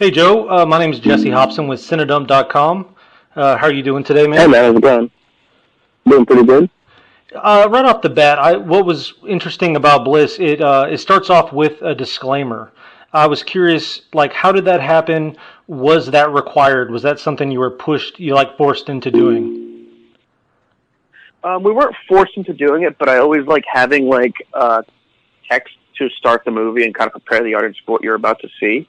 Hey Joe, my name is Jessie Hobson with CineDump.com. How are you doing today, Hey man? man, how's it going? Doing pretty good. Right off the bat, what was interesting about Bliss, it starts off with a disclaimer. I was curious, like, how did that happen? Was that required? Was that something you were forced into doing? We weren't forced into doing it, but I always like having text to start the movie and kind of prepare the audience for what you're about to see.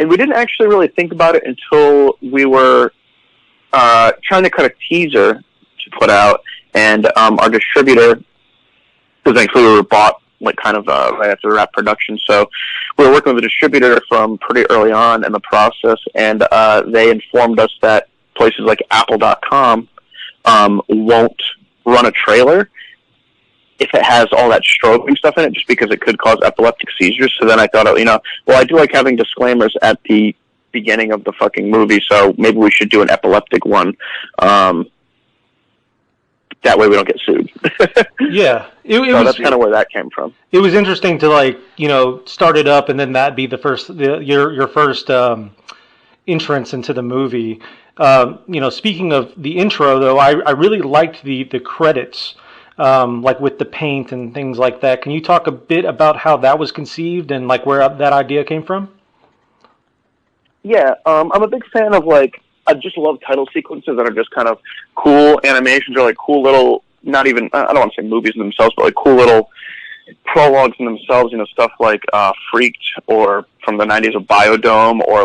And we didn't actually really think about it until we were trying to cut a teaser to put out, and our distributor, because actually we were bought right after wrap production, so we were working with a distributor from pretty early on in the process, and they informed us that places like Apple.com won't run a trailer if it has all that strobing stuff in it, just because it could cause epileptic seizures. So then I thought, I do like having disclaimers at the beginning of the fucking movie, so maybe we should do an epileptic one. That way we don't get sued. Yeah, So that's kind of where that came from. it was interesting to start it up and then that be your first entrance into the movie. Speaking of the intro, though, I really liked the credits, like with the paint and things like that. Can you talk a bit about how that was conceived and like where that idea came from? Yeah, I'm a big fan of I just love title sequences that are just kind of cool animations or cool little, not even, I don't want to say movies in themselves, but cool little prologues in themselves, stuff like Freaked, or from the 90s of Biodome, or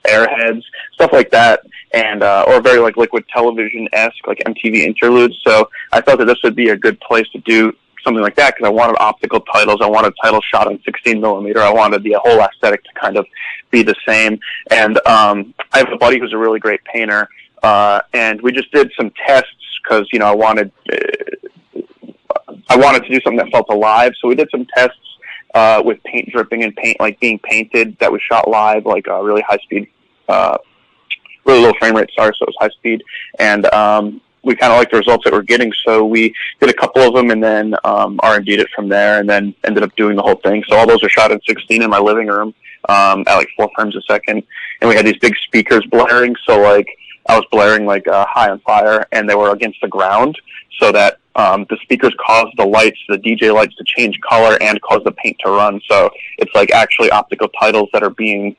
Airheads, stuff like that, and or very Liquid Television-esque, like MTV interludes. So I thought that this would be a good place to do something like that, because I wanted optical titles, I wanted titles shot on 16 millimeter, I wanted the whole aesthetic to kind of be the same. And I have a buddy who's a really great painter, and we just did some tests, because I wanted to do something that felt alive. So we did some tests with paint dripping and paint being painted that was shot live, really high speed, really low frame rate, so it was high speed. And we kind of liked the results that we're getting, so we did a couple of them, and then R&D'd it from there, and then ended up doing the whole thing. So all those are shot in 16 in my living room at 4 frames a second, and we had these big speakers blaring, so I was blaring High on Fire, and they were against the ground, so that the speakers caused the DJ lights to change color and cause the paint to run. So it's actually optical titles that are being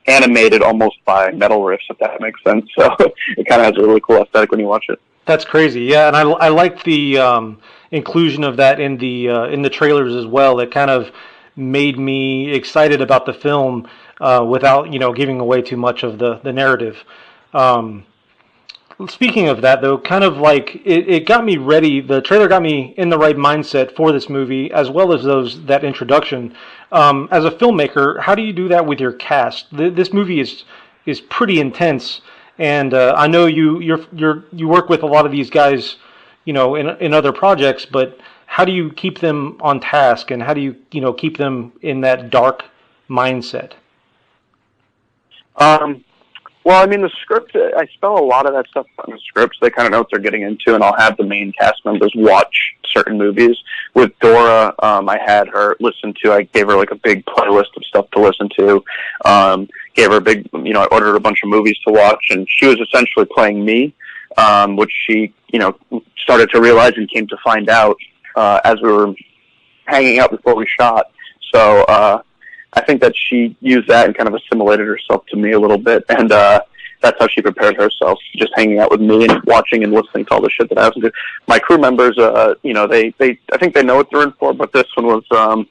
animated almost by metal riffs, if that makes sense. So it kind of has a really cool aesthetic when you watch it. That's crazy, yeah, and I liked the inclusion of that in the trailers as well. It kind of made me excited about the film without giving away too much of the narrative. Speaking of that, though, kind of it got me ready. The trailer got me in the right mindset for this movie, as well as that introduction. As a filmmaker, how do you do that with your cast? This movie is pretty intense, and I know you work with a lot of these guys, in other projects. But how do you keep them on task, and how do you keep them in that dark mindset? Well, I mean, the script, I spell a lot of that stuff on the script, so they kind of know what they're getting into, and I'll have the main cast members watch certain movies. With Dora, I had her I gave her a big playlist of stuff to listen to, gave her I ordered a bunch of movies to watch, and she was essentially playing me, which she, started to realize and came to find out as we were hanging out before we shot. So, I think that she used that and kind of assimilated herself to me a little bit, and that's how she prepared herself, just hanging out with me and watching and listening to all the shit that I have to do. My crew members, I think they know what they're in for, but this one was a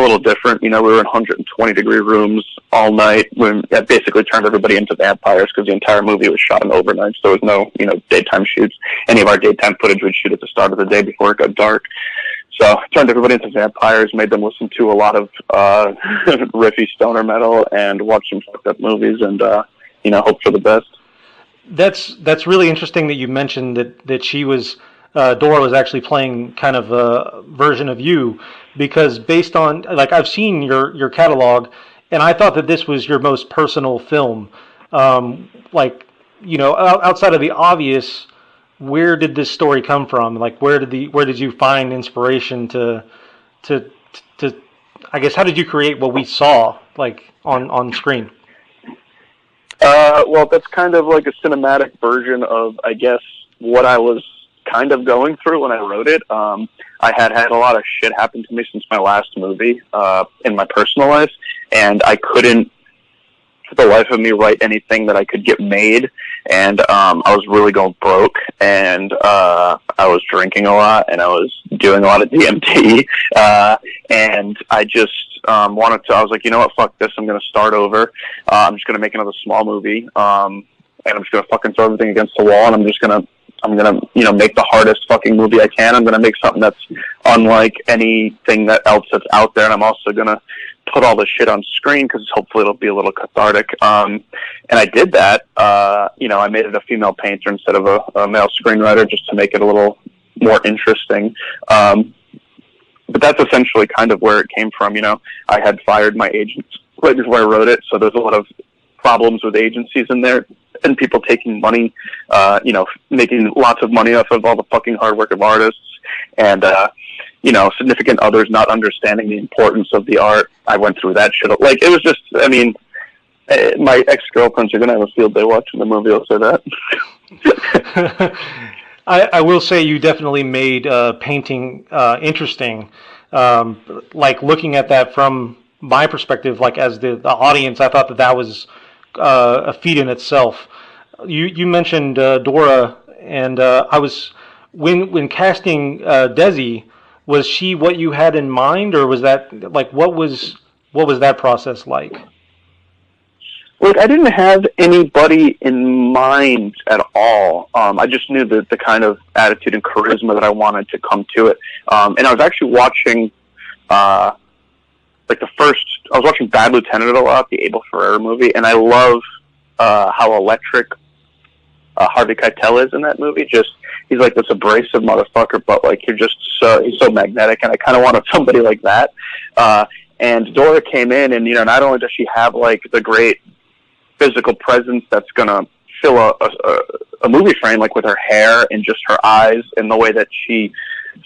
little different. We were in 120-degree rooms all night. That basically turned everybody into vampires, because the entire movie was shot in overnight, so there was no, daytime shoots. Any of our daytime footage we'd shoot at the start of the day before it got dark. So turned everybody into vampires, made them listen to a lot of riffy stoner metal and watch some fucked up movies, and hope for the best. That's really interesting that you mentioned that she was Dora was actually playing kind of a version of you, because based on I've seen your catalog, and I thought that this was your most personal film. Outside of the obvious, where did this story come from? Where did you find inspiration to I guess how did you create what we saw like on screen? Well, that's kind of like a cinematic version of, I guess, what I was kind of going through when I wrote it. I had a lot of shit happen to me since my last movie in my personal life, and I couldn't, for the life of me, write anything that I could get made. And I was really going broke, and I was drinking a lot, and I was doing a lot of DMT, and I just wanted to. I was like, you know what, fuck this. I'm going to start over. I'm just going to make another small movie, and I'm just going to fucking throw everything against the wall, and I'm gonna, make the hardest fucking movie I can. I'm gonna make something that's unlike anything else that's out there, and I'm also gonna put all this shit on screen because hopefully it'll be a little cathartic. And I did that. I made it a female painter instead of a male screenwriter just to make it a little more interesting. But that's essentially kind of where it came from. I had fired my agents right before I wrote it, so there's a lot of problems with agencies in there and people taking money, making lots of money off of all the fucking hard work of artists, and significant others not understanding the importance of the art. I went through that shit. Like, it was just, my ex-girlfriends are gonna have a field day watching the movie, I'll say that. I will say you definitely made painting interesting. Like, looking at that from my perspective, like as the audience, I thought that was a feat in itself. You mentioned Dora, and I was when casting Desi, was she what you had in mind, or was that like what was that process like? Look, I didn't have anybody in mind at all. I just knew the kind of attitude and charisma that I wanted to come to it. And I was actually watching, I was watching Bad Lieutenant a lot, the Abel Ferrara movie, and I love how electric Harvey Keitel is in that movie. Just, he's like this abrasive motherfucker, but like he's so magnetic, and I kind of wanted somebody like that. And Dora came in, and not only does she have like the great physical presence that's gonna fill a movie frame, like with her hair and just her eyes and the way that she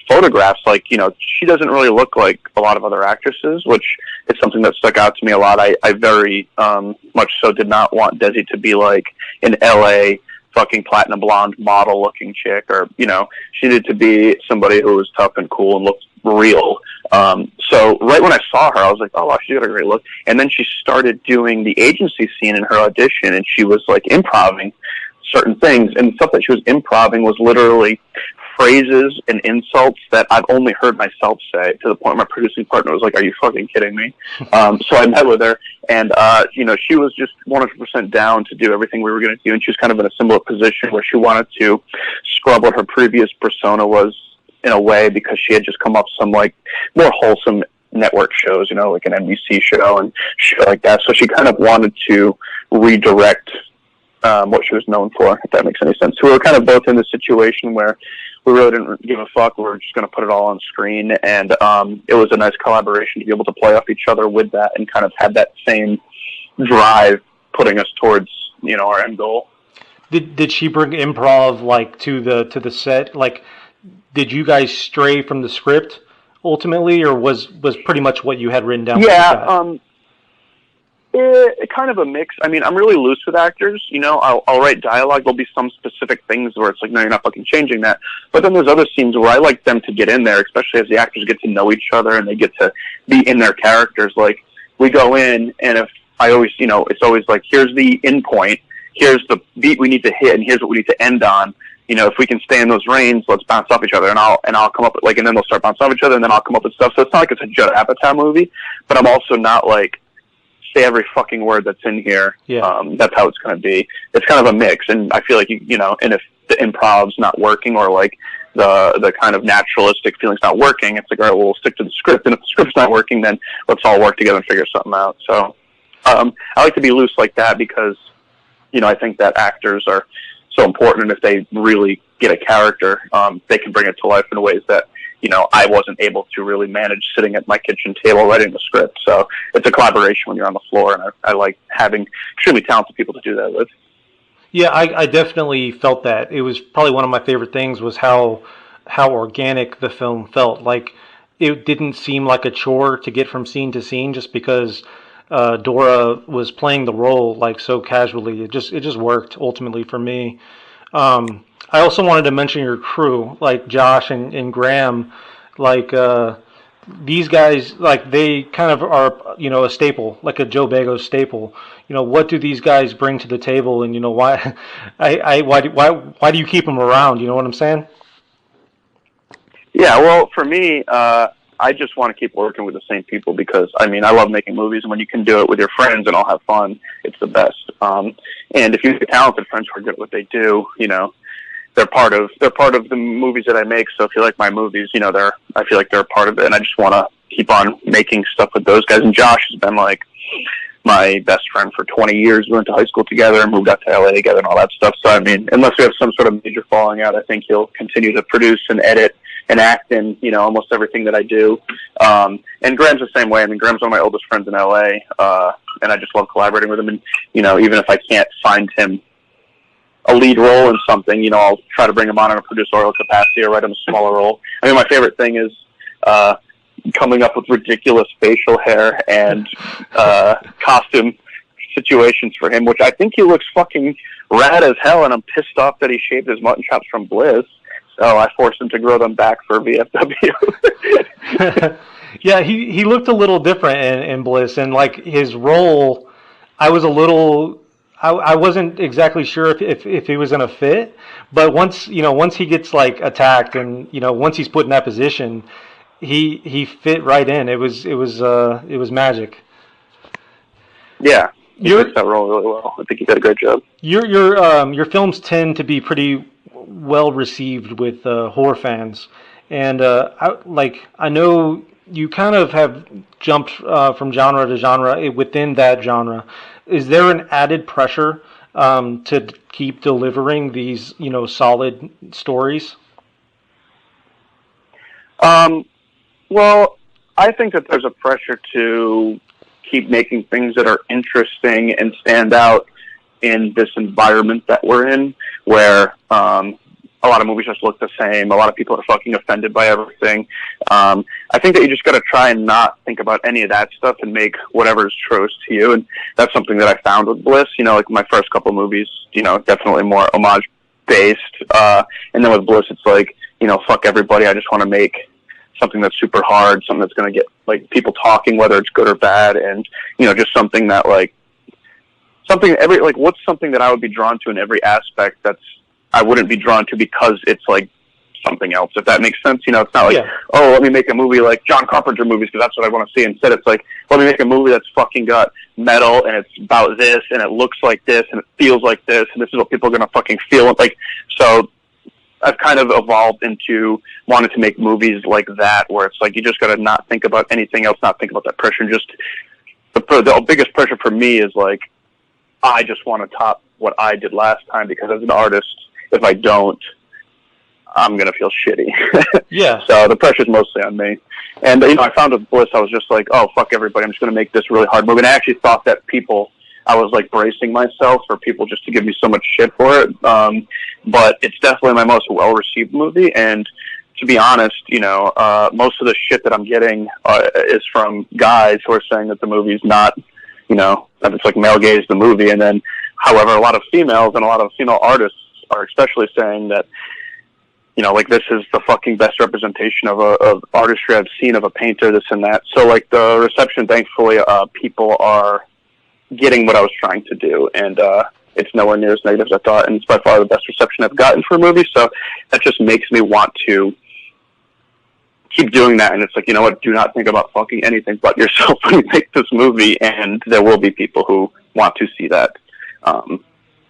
photographs, like, she doesn't really look like a lot of other actresses, which is something that stuck out to me a lot. I very much so did not want Desi to be like an LA fucking platinum blonde model looking chick, or she needed to be somebody who was tough and cool and looked real. So right when I saw her, I was like, oh wow, she got a great look. And then she started doing the agency scene in her audition, and she was like improvising certain things, and stuff that she was improvising was literally phrases and insults that I've only heard myself say, to the point my producing partner was like, are you fucking kidding me? So I met with her, and she was just 100% down to do everything we were going to do, and she was kind of in a similar position where she wanted to scrub what her previous persona was in a way, because she had just come up some like more wholesome network shows, like an NBC show and shit like that. So she kind of wanted to redirect what she was known for, if that makes any sense. So we were kind of both in this situation where we really didn't give a fuck. We were just going to put it all on screen, and it was a nice collaboration to be able to play off each other with that and kind of have that same drive putting us towards, our end goal. Did she bring improv like to the set? Like, did you guys stray from the script ultimately, or was pretty much what you had written down? Yeah, kind of a mix. I'm really loose with actors. I'll write dialogue. There'll be some specific things where it's like, no, you're not fucking changing that. But then there's other scenes where I like them to get in there, especially as the actors get to know each other and they get to be in their characters. Like, we go in, and if I always, it's always like, here's the end point, here's the beat we need to hit, and here's what we need to end on. If we can stay in those reins, let's bounce off each other, and I'll come up with, like, and then they'll start bouncing off each other, and then I'll come up with stuff. So it's not like it's a Judd Apatow movie, but I'm also not like, say every fucking word that's in here. Yeah. That's how it's going to be. It's kind of a mix, and I feel like, and if the improv's not working, or like the kind of naturalistic feeling's not working, it's like, all right, well, we'll stick to the script, and if the script's not working, then let's all work together and figure something out. So I like to be loose like that, because I think that actors are so important, and if they really get a character, they can bring it to life in ways that I wasn't able to really manage sitting at my kitchen table writing the script. So it's a collaboration when you're on the floor, and I like having extremely talented people to do that with. Yeah, I definitely felt that. It was probably one of my favorite things was how organic the film felt. Like, it didn't seem like a chore to get from scene to scene, just because Dora was playing the role like so casually. It just worked ultimately for me. I also wanted to mention your crew, like Josh and Graham, like these guys, like they kind of are, a staple, like a Joe Begos staple. What do these guys bring to the table, and why, why do you keep them around? You know what I'm saying? Yeah, well, for me, I just want to keep working with the same people because, I mean, I love making movies, and when you can do it with your friends and all have fun, it's the best. And if you get talented friends who are good at what they do, they're part of the movies that I make. So if you like my movies, I feel like they're a part of it, and I just want to keep on making stuff with those guys. And Josh has been like my best friend for 20 years. We went to high school together and moved out to LA together and all that stuff. So I mean, unless we have some sort of major falling out, I think he'll continue to produce and edit and act in, almost everything that I do. And Graham's the same way. I mean, Graham's one of my oldest friends in LA, and I just love collaborating with him. And, even if I can't find him a lead role in something, I'll try to bring him on in a producerial capacity or write him a smaller role. I mean, my favorite thing is coming up with ridiculous facial hair and costume situations for him, which I think he looks fucking rad as hell, and I'm pissed off that he shaved his mutton chops from Bliss. So I forced him to grow them back for VFW. Yeah, he looked a little different in Bliss, and like his role, I wasn't exactly sure if he was gonna fit, but once he gets like attacked and once he's put in that position, he fit right in. It was magic. Yeah, he fits that role really well. I think he did a great job. Your films tend to be pretty well received with horror fans, and I know you kind of have jumped from genre to genre within that genre. Is there an added pressure to keep delivering these solid stories? Well, I think that there's a pressure to keep making things that are interesting and stand out in this environment that we're in, where a lot of movies just look the same. A lot of people are fucking offended by everything. I think that you just got to try and not think about any of that stuff and make whatever's truest to you. And that's something that I found with Bliss. Like my first couple movies, definitely more homage based. And then with Bliss, it's like, fuck everybody. I just want to make something that's super hard, something that's going to get like people talking, whether it's good or bad. And, just something that what's something that I would be drawn to in every aspect I wouldn't be drawn to because it's like something else, if that makes sense. It's not like, oh, let me make a movie like John Carpenter movies because that's what I want to see. Instead, it's like, let me make a movie that's fucking got metal and it's about this and it looks like this and it feels like this and this is what people are going to fucking feel. So I've kind of evolved into wanting to make movies like that, where it's like you just got to not think about anything else, not think about that pressure. Just the biggest pressure for me is like, I just want to top what I did last time, because as an artist, if I don't, I'm going to feel shitty. Yeah. So the pressure's mostly on me. And, I found with Bliss, I was just like, oh, fuck everybody. I'm just going to make this really hard movie. And I actually thought that I was like bracing myself for people just to give me so much shit for it. But it's definitely my most well-received movie. And to be honest, most of the shit that I'm getting is from guys who are saying that the movie's not, that it's like male gaze the movie. And then, however, a lot of females and a lot of female artists are especially saying that, this is the fucking best representation of artistry I've seen, of a painter, this and that. So, the reception, thankfully, people are getting what I was trying to do, and it's nowhere near as negative as I thought, and it's by far the best reception I've gotten for a movie, so that just makes me want to keep doing that. And it's like, do not think about fucking anything but yourself when you make this movie, and there will be people who want to see that.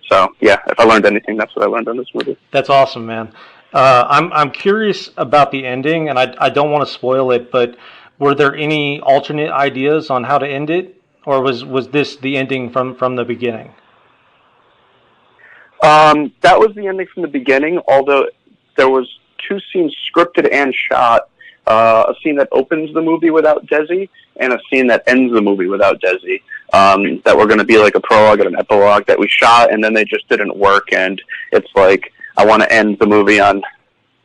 So, yeah, if I learned anything, that's what I learned on this movie. That's awesome, man. I'm curious about the ending, and I don't want to spoil it, but were there any alternate ideas on how to end it, or was this the ending from the beginning? That was the ending from the beginning, although there was 2 scenes scripted and shot. A scene that opens the movie without Desi, and a scene that ends the movie without Desi, that were going to be like a prologue and an epilogue that we shot, and then they just didn't work. And it's like, I want to end the movie on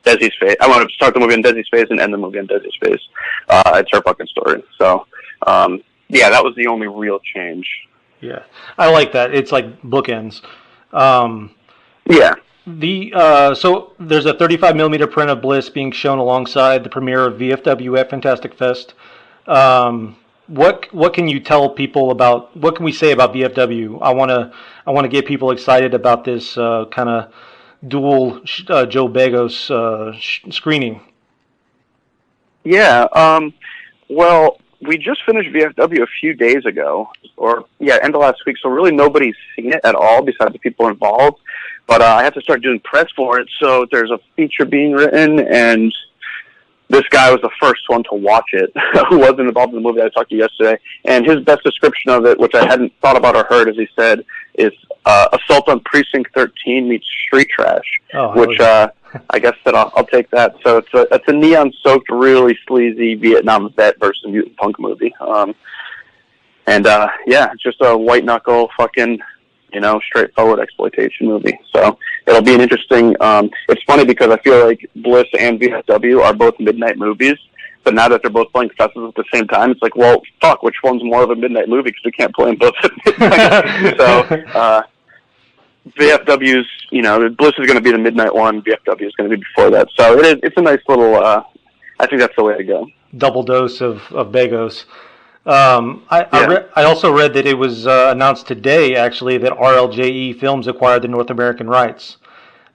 Desi's face. I want to start the movie on Desi's face and end the movie on Desi's face. It's her fucking story. So, yeah, that was the only real change. Yeah, I like that. It's like bookends. Yeah. So there's a 35 millimeter print of Bliss being shown alongside the premiere of VFW at Fantastic Fest. What can you tell people about? What can we say about VFW? I want to get people excited about this kind of dual Joe Begos screening. Yeah. Well, we just finished VFW a few days ago, end of last week. So really, nobody's seen it at all besides the people involved. But I had to start doing press for it, so there's a feature being written, and this guy was the first one to watch it, who wasn't involved in the movie I talked to yesterday. And his best description of it, which I hadn't thought about or heard, as he said, is Assault on Precinct 13 meets street trash, which I guess that I'll take that. So it's a neon-soaked, really sleazy Vietnam vet versus mutant punk movie. It's just a white-knuckle fucking, straightforward exploitation movie. So it'll be an interesting. It's funny because I feel like Bliss and VFW are both midnight movies, but now that they're both playing festivals at the same time, it's like, well, fuck, which one's more of a midnight movie because we can't play them both at midnight. So VFW's, Bliss is going to be the midnight one. VFW is going to be before that. So it's a nice little. I think that's the way to go. Double dose of Begos. I also read that it was announced today, actually, that RLJE Films acquired the North American rights.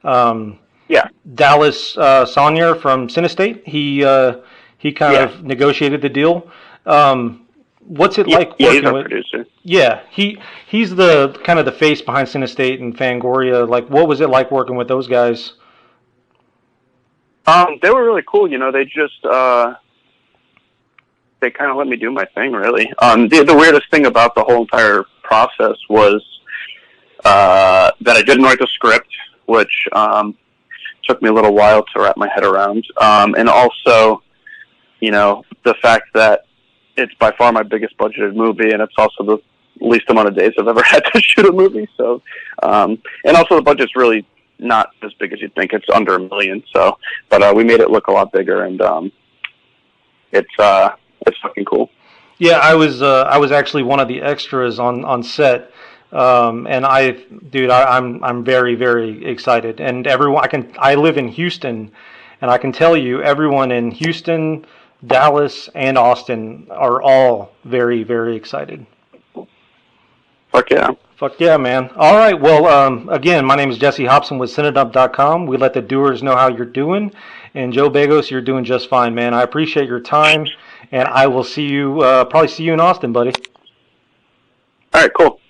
Dallas Saunier from CineState, he kind of negotiated the deal. What's it like working he's our with? Producer. Yeah, he's the kind of the face behind CineState and Fangoria. Like, what was it like working with those guys? They were really cool. They just. They kind of let me do my thing, really. The weirdest thing about the whole entire process was that I didn't write the script, which took me a little while to wrap my head around. And also, the fact that it's by far my biggest budgeted movie, and it's also the least amount of days I've ever had to shoot a movie. So, and also the budget's really not as big as you'd think. It's under $1 million. So, but we made it look a lot bigger, and it's fucking cool. Yeah, I was actually one of the extras on set, and I'm very, very excited. And I live in Houston, and I can tell you, everyone in Houston, Dallas, and Austin are all very, very excited. Fuck yeah. Fuck yeah, man. All right, well, again, my name is Jessie Hobson with CineDump.com. We let the doers know how you're doing, and Joe Begos, you're doing just fine, man. I appreciate your time. And I will probably see you in Austin, buddy. All right, cool.